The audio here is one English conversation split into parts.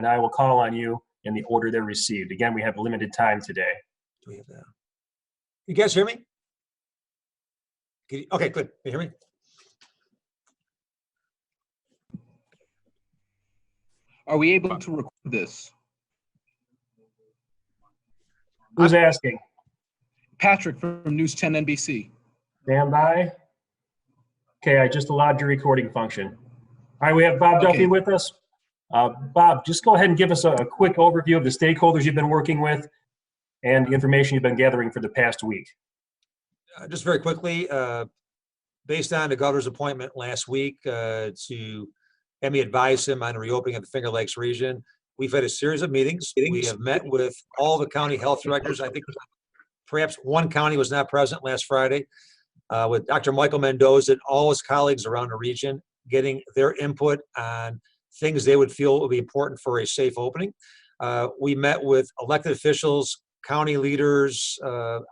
and I will call on you in the order they're received. Again, we have limited time today. Do we have that? You guys hear me? Okay, good. Can you hear me? Are we able to record this? Who's asking? Patrick from News 10 NBC. Stand by. Okay, I just allowed your recording function. All right, we have Bob Duffy with us. Bob, just go ahead and give us a quick overview of the stakeholders you've been working with and the information you've been gathering for the past week. Just very quickly, based on the governor's appointment last week to have me advise him on the reopening of the Finger Lakes region, we've had a series of meetings. We have met with all the county health directors. I think perhaps one county was not present last Friday, with Dr. Michael Mendoza and all his colleagues around the region, getting their input on things they would feel would be important for a safe opening. We met with elected officials, county leaders,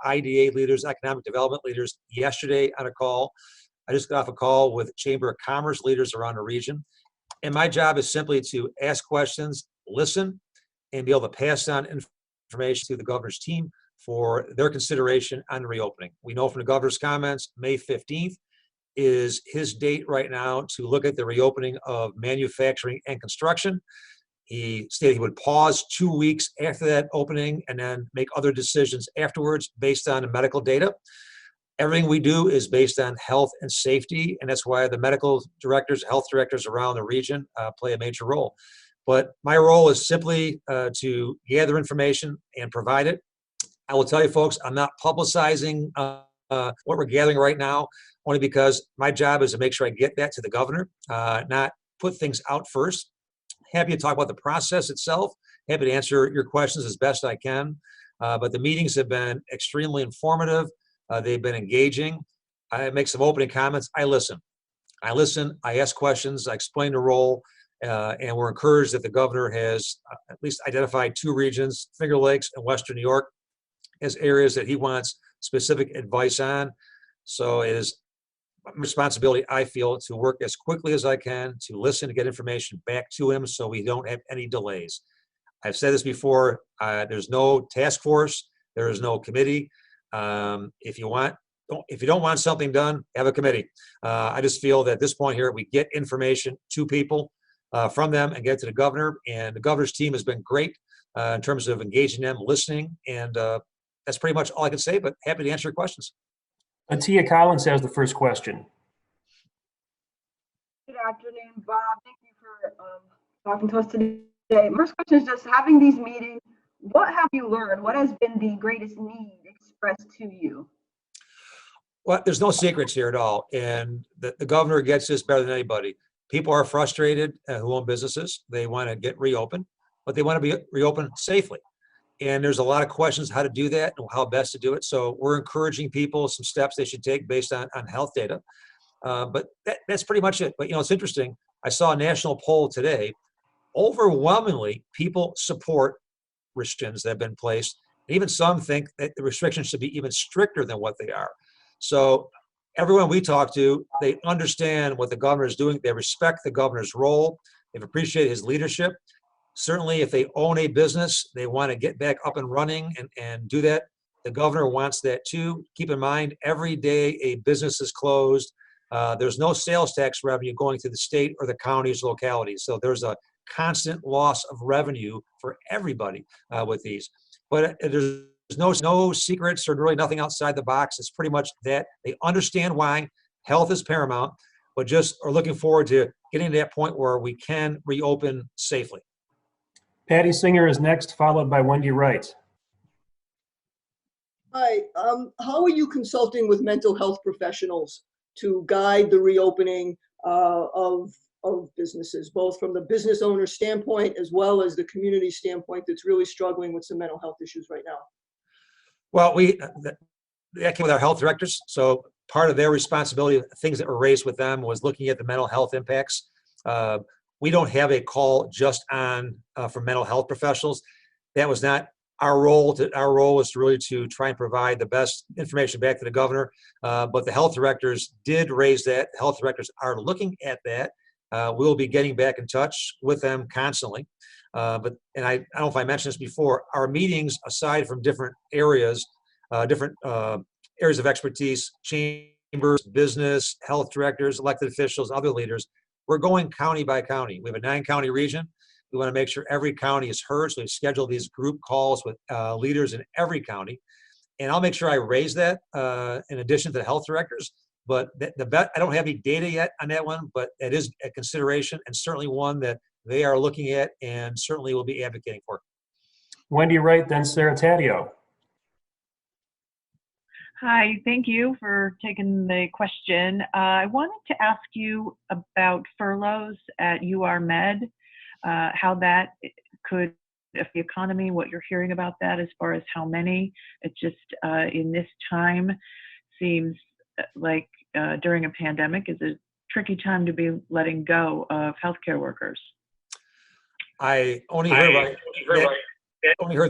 IDA leaders, economic development leaders yesterday on a call. I just got off a call with Chamber of Commerce leaders around the region. And my job is simply to ask questions, listen, and be able to pass on information to the governor's team for their consideration on the reopening. We know from the governor's comments, May 15th is his date right now to look at the reopening of manufacturing and construction. He stated he would pause 2 weeks after that opening and then make other decisions afterwards based on the medical data. Everything we do is based on health and safety, and that's why the medical directors, health directors around the region play a major role. But my role is simply to gather information and provide it. I will tell you folks, I'm not publicizing what we're gathering right now, only because my job is to make sure I get that to the governor, not put things out first. Happy to talk about the process itself. Happy to answer your questions as best I can. But the meetings have been extremely informative. They've been engaging. I make some opening comments. I listen. I ask questions. I explain the role. And we're encouraged that the governor has at least identified 2 regions, Finger Lakes and Western New York, as areas that he wants specific advice on. So it is my responsibility, I feel, to work as quickly as I can, to listen, to get information back to him so we don't have any delays. I've said this before, there's no task force, there is no committee. If you don't want something done, have a committee. I just feel that at this point here, we get information to people from them and get it to the governor. And the governor's team has been great in terms of engaging them, listening, and that's pretty much all I can say, but happy to answer your questions. Tia Collins has the first question. Good afternoon, Bob. Thank you for talking to us today. First question is just having these meetings, what have you learned? What has been the greatest need expressed to you? Well, there's no secrets here at all. And the governor gets this better than anybody. People are frustrated who own businesses. They want to get reopened, but they want to be reopened safely. And there's a lot of questions how to do that and how best to do it. So we're encouraging people some steps they should take based on health data. But that's pretty much it. But, it's interesting. I saw a national poll today. Overwhelmingly, people support restrictions that have been placed. And even some think that the restrictions should be even stricter than what they are. So everyone we talk to, they understand what the governor is doing. They respect the governor's role. They've appreciated his leadership. Certainly, if they own a business, they want to get back up and running and do that. The governor wants that too. Keep in mind, every day a business is closed, there's no sales tax revenue going to the state or the county's localities. So there's a constant loss of revenue for everybody with these. But there's no secrets or really nothing outside the box. It's pretty much that they understand why health is paramount, but just are looking forward to getting to that point where we can reopen safely. Patty Singer is next, followed by Wendy Wright. Hi, how are you consulting with mental health professionals to guide the reopening of businesses, both from the business owner standpoint as well as the community standpoint that's really struggling with some mental health issues right now? Well, that came with our health directors. So part of their responsibility, things that were raised with them, was looking at the mental health impacts. We don't have a call just on for mental health professionals. That was not our role. Our role was really to try and provide the best information back to the governor. But the health directors did raise that. Health directors are looking at that. We'll be getting back in touch with them constantly. And I don't know if I mentioned this before, our meetings, aside from different areas of expertise, chambers, business, health directors, elected officials, other leaders, we're going county by county. We have a 9-county region. We want to make sure every county is heard. So we schedule these group calls with leaders in every county. And I'll make sure I raise that in addition to the health directors. But I don't have any data yet on that one, but it is a consideration and certainly one that they are looking at and certainly will be advocating for. Wendy Wright, then Sarah Taddeo. Hi, thank you for taking the question. I wanted to ask you about furloughs at UR Med, how that could affect the economy, what you're hearing about that as far as how many. It just, in this time, seems like during a pandemic is a tricky time to be letting go of healthcare workers. I only heard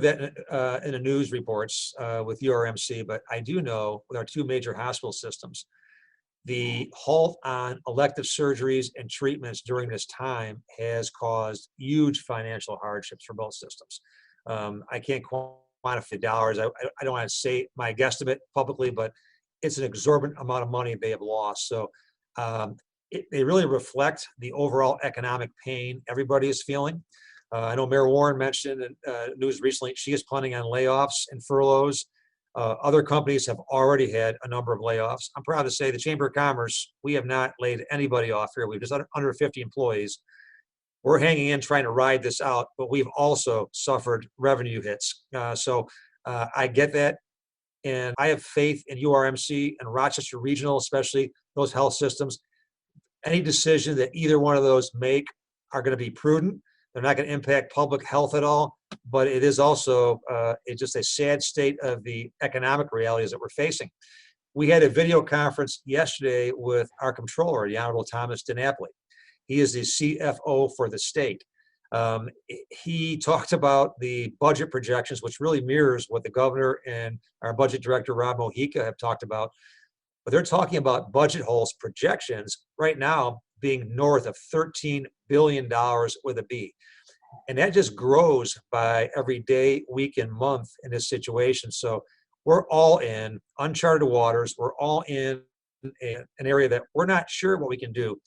that in the news reports with URMC, but I do know with our 2 major hospital systems, the halt on elective surgeries and treatments during this time has caused huge financial hardships for both systems. I can't quantify the dollars. I don't want to say my guesstimate publicly, but it's an exorbitant amount of money they have lost. So they really reflect the overall economic pain everybody is feeling. I know Mayor Warren mentioned in news recently, she is planning on layoffs and furloughs. Other companies have already had a number of layoffs. I'm proud to say the Chamber of Commerce, we have not laid anybody off here. We've just under 50 employees. We're hanging in trying to ride this out, but we've also suffered revenue hits. So I get that. And I have faith in URMC and Rochester Regional, especially those health systems. Any decision that either one of those make are going to be prudent. They're not going to impact public health at all, but it is also it's just a sad state of the economic realities that we're facing. We had a video conference yesterday with our controller, the Honorable Thomas DiNapoli. He is the CFO for the state. He talked about the budget projections, which really mirrors what the governor and our budget director, Rob Mojica, have talked about. But they're talking about budget holes projections right now being north of $13 billion with a B. And that just grows by every day, week, and month in this situation. So we're all in uncharted waters. We're all in an area that we're not sure what we can do.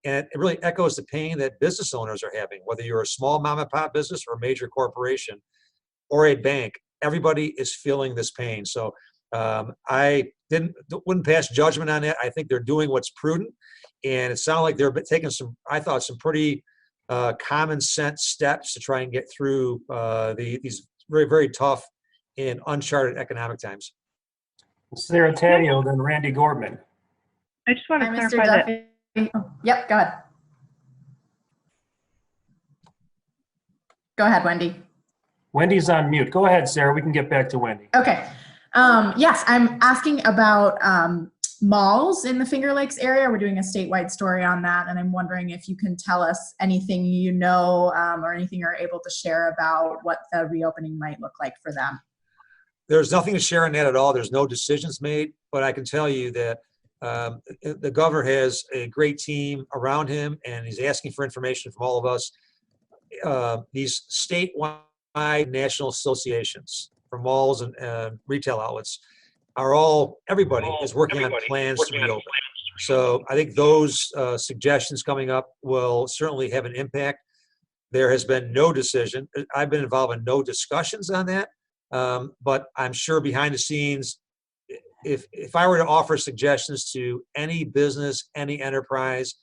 And it really echoes the pain that business owners are having, whether you're a small mom and pop business or a major corporation or a bank. Everybody is feeling this pain. So I wouldn't pass judgment on that. I think they're doing what's prudent. And it sounded like they're taking some pretty common sense steps to try and get through these very, very tough and uncharted economic times. Sarah Taddeo, then Randy Gorman. I just want to Hi, clarify Mr. that. Duffy. Oh, yep, go ahead. Go ahead, Wendy. Wendy's on mute. Go ahead, Sarah. We can get back to Wendy. Okay. Yes, I'm asking about malls in the Finger Lakes area. We're doing a statewide story on that, and I'm wondering if you can tell us anything you know or anything you're able to share about what the reopening might look like for them. There's nothing to share on that at all. There's no decisions made, but I can tell you that the governor has a great team around him, and he's asking for information from all of us. These statewide national associations for malls and retail outlets everybody is working on plans to reopen. So I think those suggestions coming up will certainly have an impact. There has been no decision. I've been involved in no discussions on that, but I'm sure behind the scenes, if I were to offer suggestions to any business, any enterprise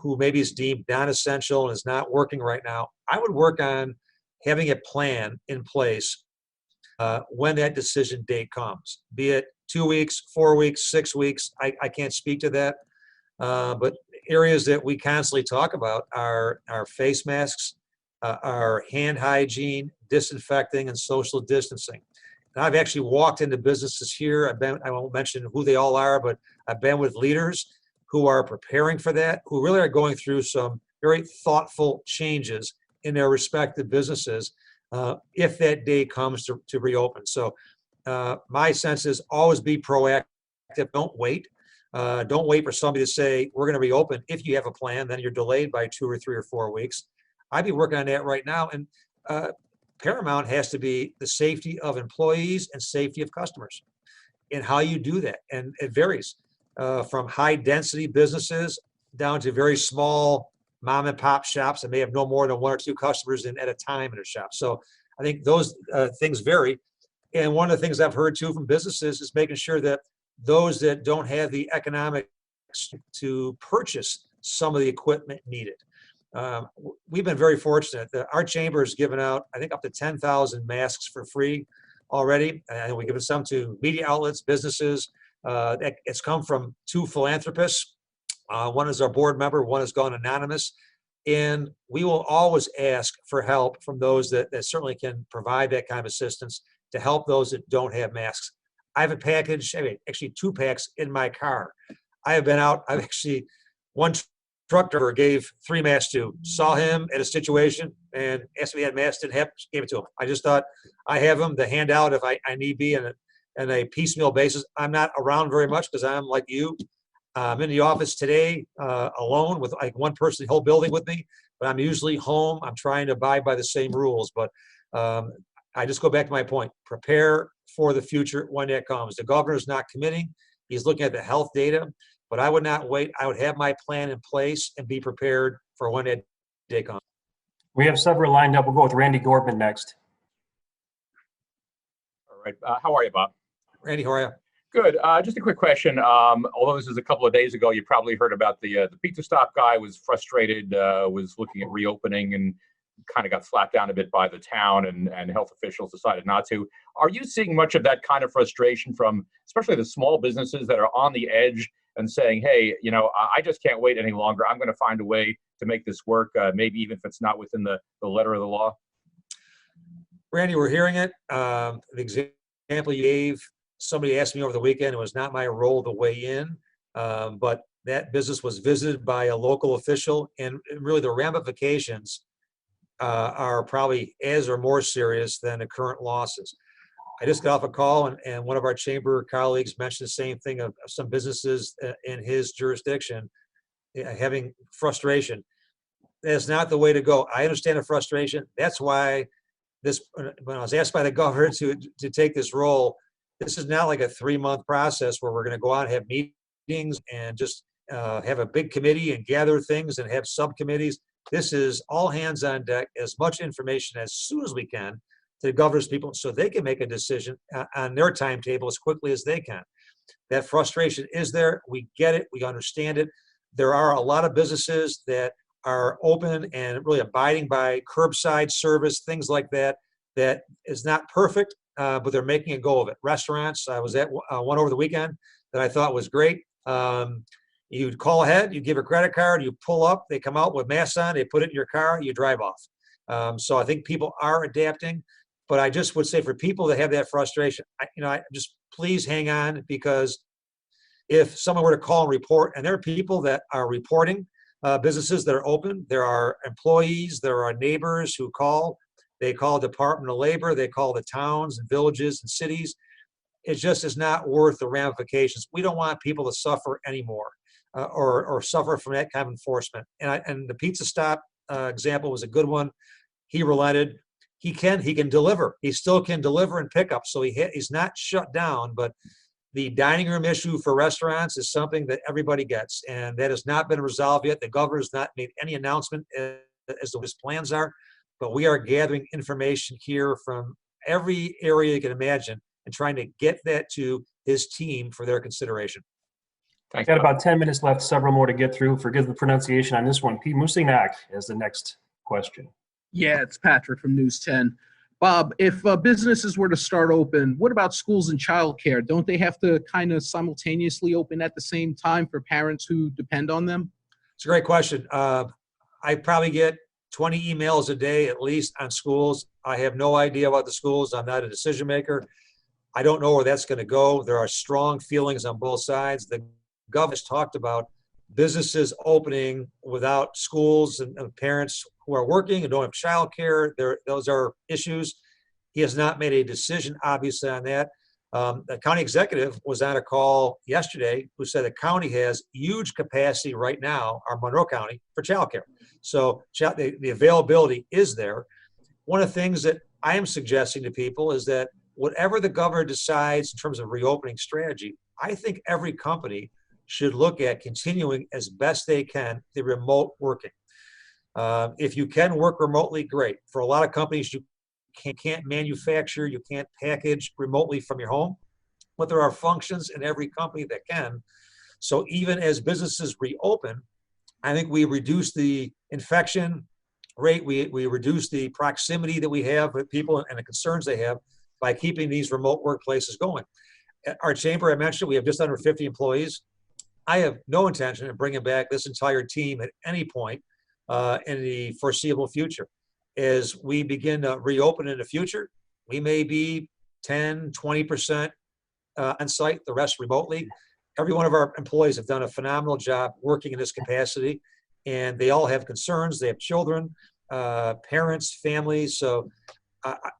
who maybe is deemed non-essential and is not working right now, I would work on having a plan in place when that decision date comes, be it 2 weeks, 4 weeks, 6 weeks. I can't speak to that. But areas that we constantly talk about are our face masks, our hand hygiene, disinfecting, and social distancing. And I've actually walked into businesses here. I won't mention who they all are, but I've been with leaders who are preparing for that, who really are going through some very thoughtful changes in their respective businesses if that day comes to reopen. So my sense is always be proactive. Don't wait. Don't wait for somebody to say, we're going to reopen. If you have a plan, then you're delayed by 2 or 3 or 4 weeks. I'd be working on that right now. And paramount has to be the safety of employees and safety of customers, and how you do that. And it varies from high density businesses down to very small mom and pop shops that may have no more than 1 or 2 customers at a time in a shop. So I think those things vary. And one of the things I've heard too from businesses is making sure that those that don't have the economics to purchase some of the equipment needed. We've been very fortunate that our chamber has given out, I think, up to 10,000 masks for free already. And we've given some to media outlets, businesses. It's come from 2 philanthropists. One is our board member, one has gone anonymous. And we will always ask for help from those that certainly can provide that kind of assistance to help those that don't have masks. I have a package, actually 2 packs in my car. I have been out, one truck driver gave 3 masks to, saw him at a situation and asked if he had masks, didn't have, gave it to him. I just thought I have them to hand out if I need be on a piecemeal basis. I'm not around very much because I'm like you. I'm in the office today alone with like 1 person in the whole building with me, but I'm usually home. I'm trying to abide by the same rules, but I just go back to my point, prepare for the future when that comes. The governor's not committing. He's looking at the health data, but I would not wait. I would have my plan in place and be prepared for when that day comes. We have several lined up. We'll go with Randy Gorman next. All right. How are you, Bob? Randy, how are you? Good. Just a quick question. Although this is a couple of days ago, you probably heard about the pizza stop guy was frustrated, was looking at reopening and kind of got slapped down a bit by the town, and health officials decided not to. Are you seeing much of that kind of frustration from especially the small businesses that are on the edge and saying, hey, I just can't wait any longer. I'm going to find a way to make this work, maybe even if it's not within the letter of the law? Randy, we're hearing it. The example you gave, somebody asked me over the weekend, it was not my role to weigh in, but that business was visited by a local official, and really the ramifications are probably as or more serious than the current losses. I just got off a call, and one of our chamber colleagues mentioned the same thing of some businesses in his jurisdiction having frustration. That's not the way to go. I understand the frustration. That's why when I was asked by the governor to take this role, this is not like a 3-month process where we're going to go out and have meetings and just have a big committee and gather things and have subcommittees. This is all hands on deck, as much information as soon as we can to the governor's people so they can make a decision on their timetable as quickly as they can. That frustration is there. We get it. We understand it. There are a lot of businesses that are open and really abiding by curbside service, things like that, that is not perfect, but they're making a go of it. Restaurants, I was at one over the weekend that I thought was great. You'd call ahead, you give a credit card, you pull up, they come out with masks on, they put it in your car, you drive off. So I think people are adapting, but I just would say for people that have that frustration, I just please hang on, because if someone were to call and report, and there are people that are reporting businesses that are open, there are employees, there are neighbors who call, they call Department of Labor, they call the towns and villages and cities. It just is not worth the ramifications. We don't want people to suffer anymore. Or suffer from that kind of enforcement. And the pizza stop example was a good one. He relented. He can deliver. He still can deliver and pick up. So he's not shut down. But the dining room issue for restaurants is something that everybody gets, and that has not been resolved yet. The governor has not made any announcement as to what his plans are. But we are gathering information here from every area you can imagine and trying to get that to his team for their consideration. I've got about 10 minutes left, several more to get through. Forgive the pronunciation on this one. P. Musinak is the next question. Yeah, it's Patrick from News 10. Bob, if businesses were to start open, what about schools and childcare? Don't they have to kind of simultaneously open at the same time for parents who depend on them? It's a great question. I probably get 20 emails a day at least on schools. I have no idea about the schools. I'm not a decision maker. I don't know where that's going to go. There are strong feelings on both sides. The governor's talked about businesses opening without schools and parents who are working and don't have childcare. Those are issues. He has not made a decision, obviously, on that. The county executive was on a call yesterday who said the county has huge capacity right now, our Monroe County, for childcare. So the availability is there. One of the things that I am suggesting to people is that whatever the governor decides in terms of reopening strategy, I think every company should look at continuing as best they can the remote working. If you can work remotely, great. For a lot of companies, you can't manufacture, you can't package remotely from your home, but there are functions in every company that can. So even as businesses reopen, I think we reduce the infection rate, we reduce the proximity that we have with people and the concerns they have by keeping these remote workplaces going. At our chamber, I mentioned, we have just under 50 employees. I have no intention of bringing back this entire team at any point in the foreseeable future. As we begin to reopen in the future, we may be 10, 20% on site, the rest remotely. Every one of our employees have done a phenomenal job working in this capacity, and they all have concerns. They have children, parents, families. So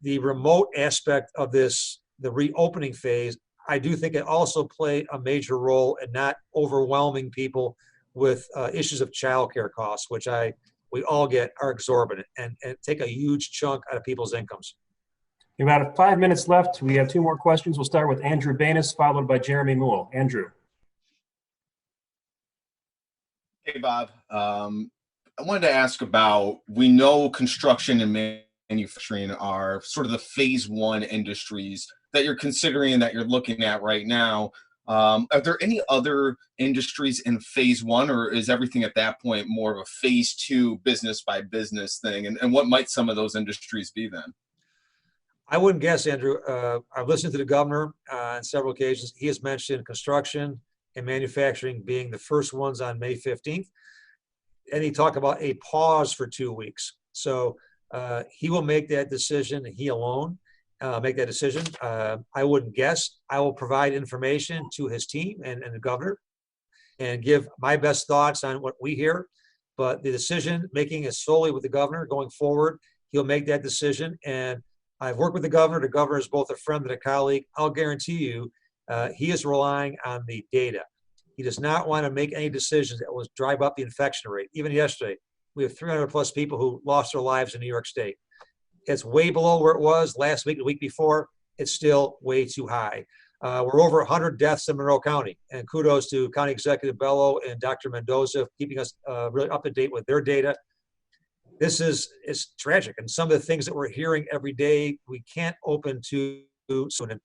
the remote aspect of this, the reopening phase, I do think it also played a major role in not overwhelming people with issues of childcare costs, which we all get are exorbitant and take a huge chunk out of people's incomes. About 5 minutes left. We have 2 more questions. We'll start with Andrew Banis, followed by Jeremy Moule. Andrew. Hey, Bob. I wanted to ask about, we know construction and manufacturing are sort of the phase 1 industries that you're considering and that you're looking at right now. Are there any other industries in phase 1, or is everything at that point more of a phase 2 business by business thing? And what might some of those industries be then? I wouldn't guess, Andrew. I've listened to the governor on several occasions. He has mentioned construction and manufacturing being the first ones on May 15th. And he talked about a pause for 2 weeks. So he will make that decision, he alone. Make that decision. I wouldn't guess. I will provide information to his team and the governor and give my best thoughts on what we hear. But the decision making is solely with the governor going forward. He'll make that decision. And I've worked with the governor. The governor is both a friend and a colleague. I'll guarantee you he is relying on the data. He does not want to make any decisions that will drive up the infection rate. Even yesterday, we have 300 plus people who lost their lives in New York State. It's way below where it was last week, the week before. It's still way too high. We're over 100 deaths in Monroe County, and kudos to County Executive Bello and Dr. Mendoza keeping us really up to date with their data. This is tragic, and some of the things that we're hearing every day, we can't open too soon. And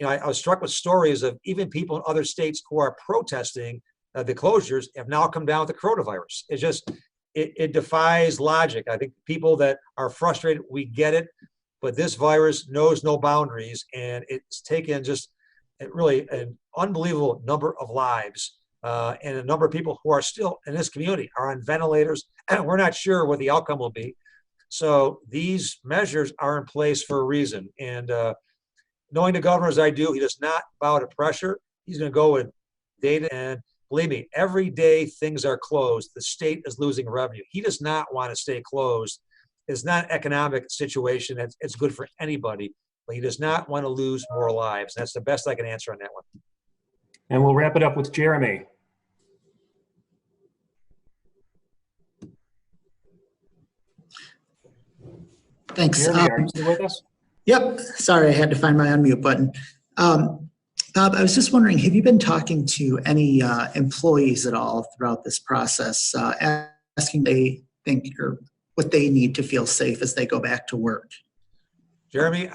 I was struck with stories of even people in other states who are protesting the closures have now come down with the coronavirus. It's just, it defies logic. I think people that are frustrated, we get it, but this virus knows no boundaries, and it's taken just really an unbelievable number of lives, and a number of people who are still in this community are on ventilators, and we're not sure what the outcome will be. So these measures are in place for a reason. And knowing the governor as I do, he does not bow to pressure. He's going to go with data, and believe me, every day things are closed, the state is losing revenue. He does not want to stay closed. It's not an economic situation it's good for anybody, but he does not want to lose more lives. That's the best I can answer on that one. And we'll wrap it up with Jeremy. Thanks. Jeremy, are you still with us? Yep. Sorry, I had to find my unmute button. Bob, I was just wondering, have you been talking to any employees at all throughout this process, asking they think or what they need to feel safe as they go back to work? Jeremy,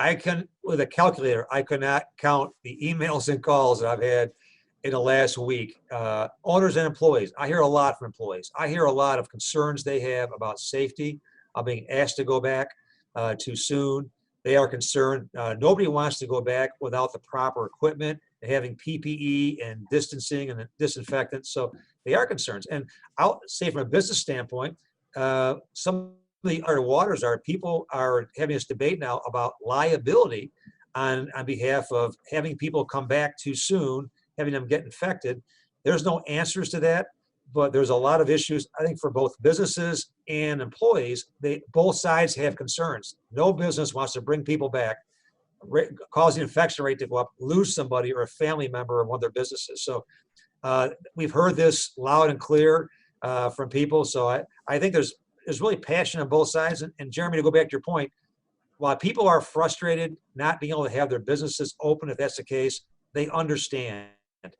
with a calculator, I could not count the emails and calls that I've had in the last week. Owners and employees, I hear a lot from employees. I hear a lot of concerns they have about safety, of being asked to go back too soon. They are concerned. Nobody wants to go back without the proper equipment and having PPE and distancing and disinfectant. So they are concerns. And I'll say from a business standpoint, some of the other waters are people are having this debate now about liability on behalf of having people come back too soon, having them get infected. There's no answers to that, but there's a lot of issues, I think, for both businesses and employees. Both sides have concerns. No business wants to bring people back cause the infection rate to go up, lose somebody or a family member of one of their businesses. So we've heard this loud and clear from people. So I think there's really passion on both sides. And Jeremy, to go back to your point, while people are frustrated not being able to have their businesses open, if that's the case, they understand.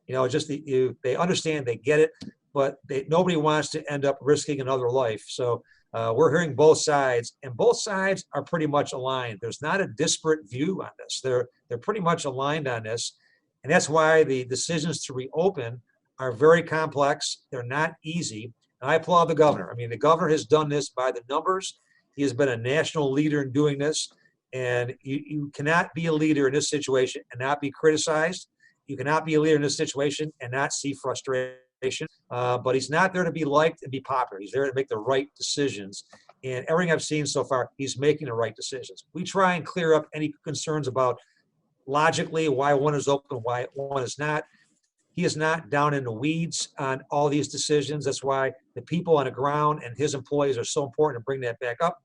You know, just they understand, they get it, but nobody wants to end up risking another life. So we're hearing both sides, and both sides are pretty much aligned. There's not a disparate view on this. They're pretty much aligned on this, and that's why the decisions to reopen are very complex. They're not easy. And I applaud the governor. I mean, the governor has done this by the numbers. He has been a national leader in doing this, and you cannot be a leader in this situation and not be criticized. You cannot be a leader in this situation and not see frustration. But he's not there to be liked and be popular. He's there to make the right decisions. And everything I've seen so far, he's making the right decisions. We try and clear up any concerns about logically why one is open, why one is not. He is not down in the weeds on all these decisions. That's why the people on the ground and his employees are so important to bring that back up.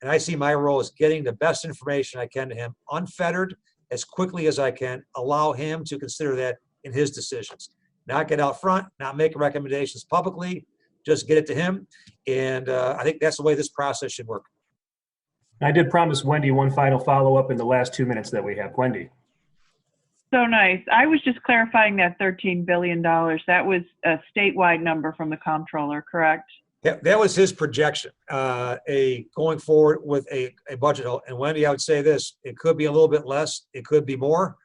And I see my role as getting the best information I can to him, unfettered, as quickly as I can, allow him to consider that in his decisions. Not get out front, not make recommendations publicly, just get it to him. And I think that's the way this process should work. I did promise Wendy one final follow-up in the last 2 minutes that we have. Wendy. So nice. I was just clarifying that $13 billion. That was a statewide number from the comptroller, correct? Yeah, that was his projection, going forward with a budget. And Wendy, I would say this, it could be a little bit less, it could be more.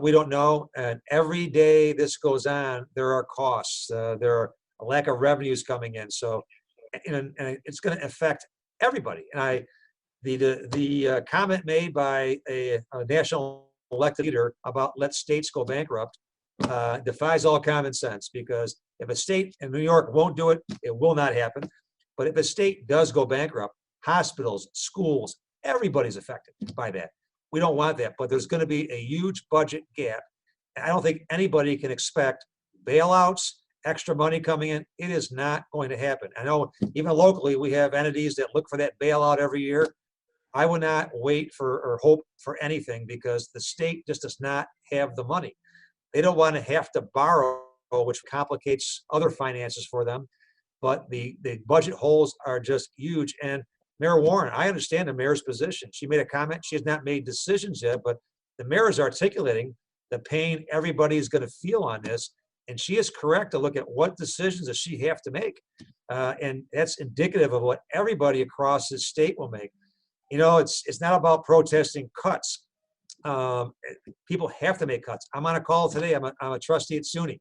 We don't know. And every day this goes on, there are costs. There are a lack of revenues coming in. So, and it's going to affect everybody. And the comment made by a national elected leader about let states go bankrupt defies all common sense, because if a state in New York won't do it, it will not happen. But if a state does go bankrupt, hospitals, schools, everybody's affected by that. We don't want that, but there's going to be a huge budget gap. I don't think anybody can expect bailouts, extra money coming in. It is not going to happen. I know even locally, we have entities that look for that bailout every year. I would not wait for or hope for anything, because the state just does not have the money. They don't want to have to borrow, which complicates other finances for them. But the budget holes are just huge. And Mayor Warren, I understand the mayor's position. She made a comment. She has not made decisions yet, but the mayor is articulating the pain everybody's going to feel on this. And she is correct to look at what decisions does she have to make. And that's indicative of what everybody across the state will make. You know, it's not about protesting cuts. People have to make cuts. I'm on a call today. I'm a trustee at SUNY.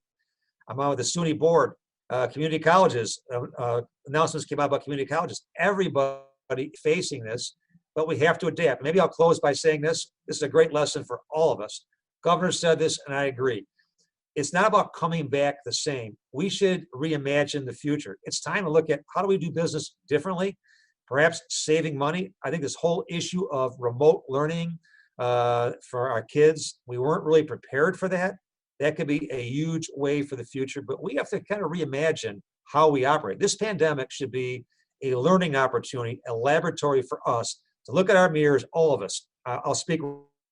I'm on with the SUNY board. Community colleges, announcements came out about community colleges. Everybody facing this, but we have to adapt. Maybe I'll close by saying this. This is a great lesson for all of us. Governor said this, and I agree. It's not about coming back the same. We should reimagine the future. It's time to look at how do we do business differently, perhaps saving money. I think this whole issue of remote learning for our kids, we weren't really prepared for that. That could be a huge way for the future, but we have to kind of reimagine how we operate. This pandemic should be a learning opportunity, a laboratory for us to look at our mirrors, all of us. I'll speak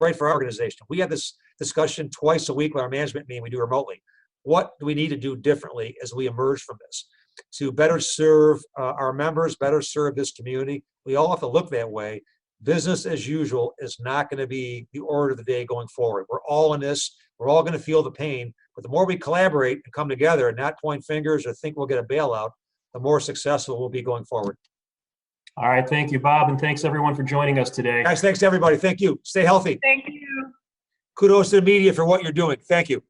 right for our organization. We have this discussion twice a week with our management meeting we do remotely. What do we need to do differently as we emerge from this to better serve our members, better serve this community? We all have to look that way. Business as usual is not going to be the order of the day going forward. We're all in this. We're all going to feel the pain, but the more we collaborate and come together and not point fingers or think we'll get a bailout, the more successful we'll be going forward. All right. Thank you, Bob. And thanks everyone for joining us today. Guys, thanks to everybody. Thank you. Stay healthy. Thank you. Kudos to the media for what you're doing. Thank you.